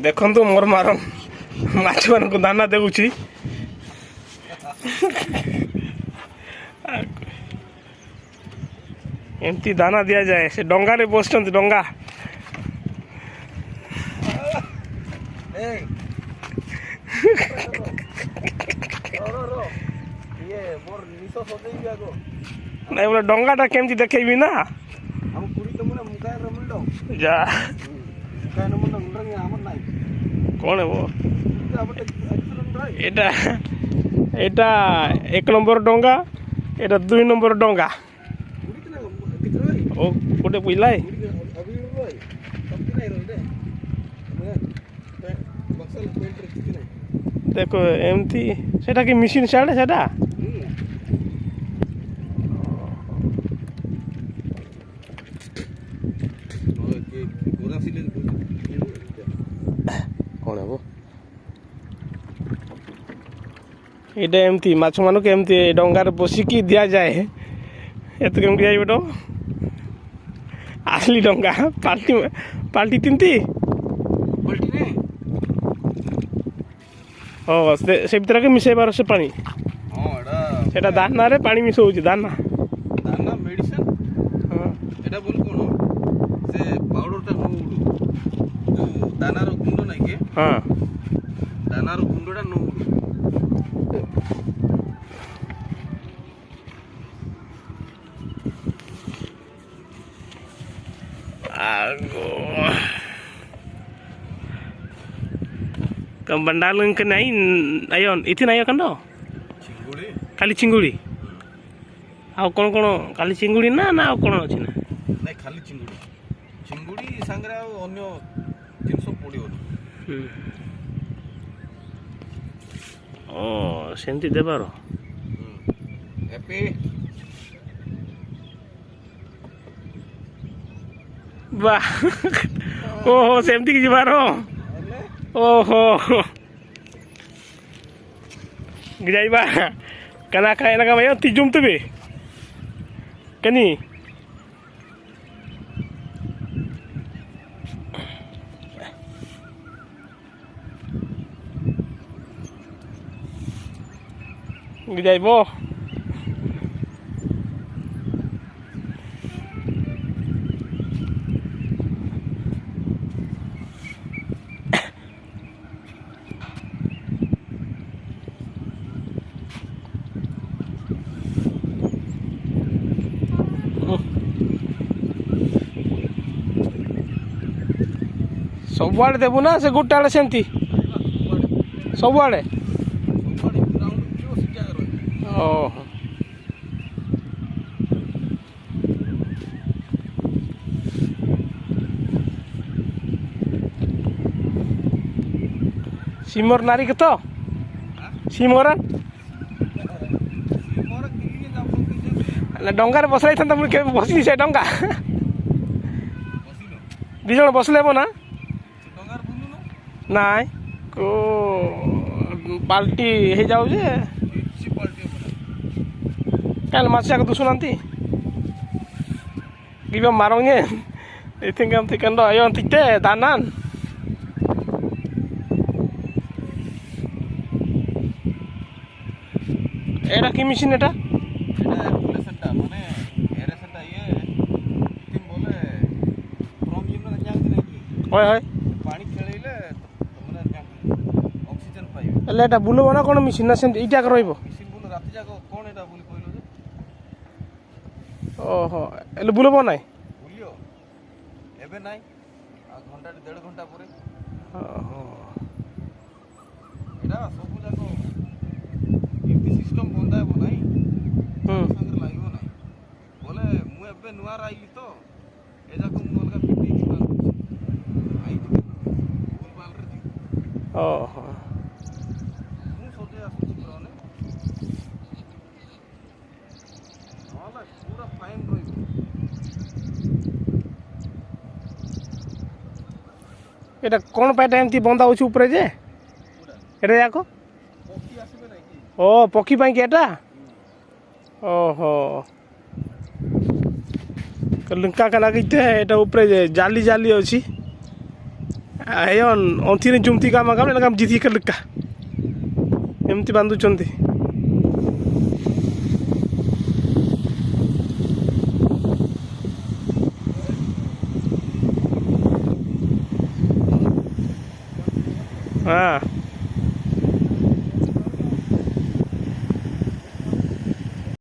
देखु मोर मार माछ मान दाना देउछि एमती दाना दिया जाए से डंगा रे बस डंगा नहीं बोले डंगाटा केमती देखेबी ना जा कौन है वो एटा एटा एक नंबर डंगा एटा 2 नंबर डंगा ओ गोटे पिला देखो एमती सेटा कि मिशन साड़े सेटा कौन है वो एटा एमती माछ मानक एमती डंगार बसिकी दिया जाए एत केमती जाए बेटो असली डंगा पाल्टी पाल्टी तिंती ओ से भीतर के मिसेबार से पानी सेटा दाना रे पानी मिसौछि दाना दाना मेडिसिन एटा बोल कोन से पाउडर ता नो जो दाना रो गुंडो नै के हां दाना रो गुंडोटा नो आगो कम बंडाल के नहीं आयो इथि नहीं कंदो चिंगुड़ी खाली चिंगुड़ी आ कोन कोन खाली चिंगुड़ी ना ना कोन अछि ना नहीं खाली चिंगुड़ी चिंगुड़ी संगरा अन्य जिंस पड़ियो ओ सेंती देबारो हैप्पी वाह ओहो सेमती की जिबारो ओहो गिजाइबा कना खाए लगा मैं तिजुम तुबे कनी गिजाइबो सब आड़े देबू ना से गोटे आड़े सेमती सब आड़े ओहो सिमर नारी के तो सिमर डंगार बसलाई था मुझे बसी से डंगा दी जन बसले ना नाई को पाल्टी हो जाऊ जे क्या माछ दुसुनाती गिबा मारोंगे इथिंग हम थिकंडो आयो तिते दानान एटा की मशीन एटा एरेसनटा माने एरेसनटा ये टिम बोले फ्रॉम जिम ना जांग दे की ओय होय पानी खेलैले तमने जांग ऑक्सीजन पाइबे एले एटा बुलबो ना कोन मशीन ना सेम इटा कर रहइबो मशीन बोले राति जाको कोन एटा बोली कहलो जे ओहो एले बुलबो नाइ बुलियो एबे नाइ आ घंटा 1.5 घंटा परे ओहो एटा सब जाको इति सिस्टम बंदा है बनाई संगर लागिबो नाइ बोले मु एबे नुआर आइली तो ए जाको मु अलगा फिटी छी आई बोल बाल रे जी ओहो मु सोचे आसु छी प्रने होला पूरा फाइन रहिबो एटा कोन पाटा एमती बंदा होछ ऊपर जे एटा जाको पक्षी आसीबे नाइ की ओ पक्षी पाई के एटा ओहो लंका का लगे एटा ऊपर जाली जाली अच्छी Ayon, onti ni jumti kama kama na kam jiti kalka. Emti bandu chonti. Ah.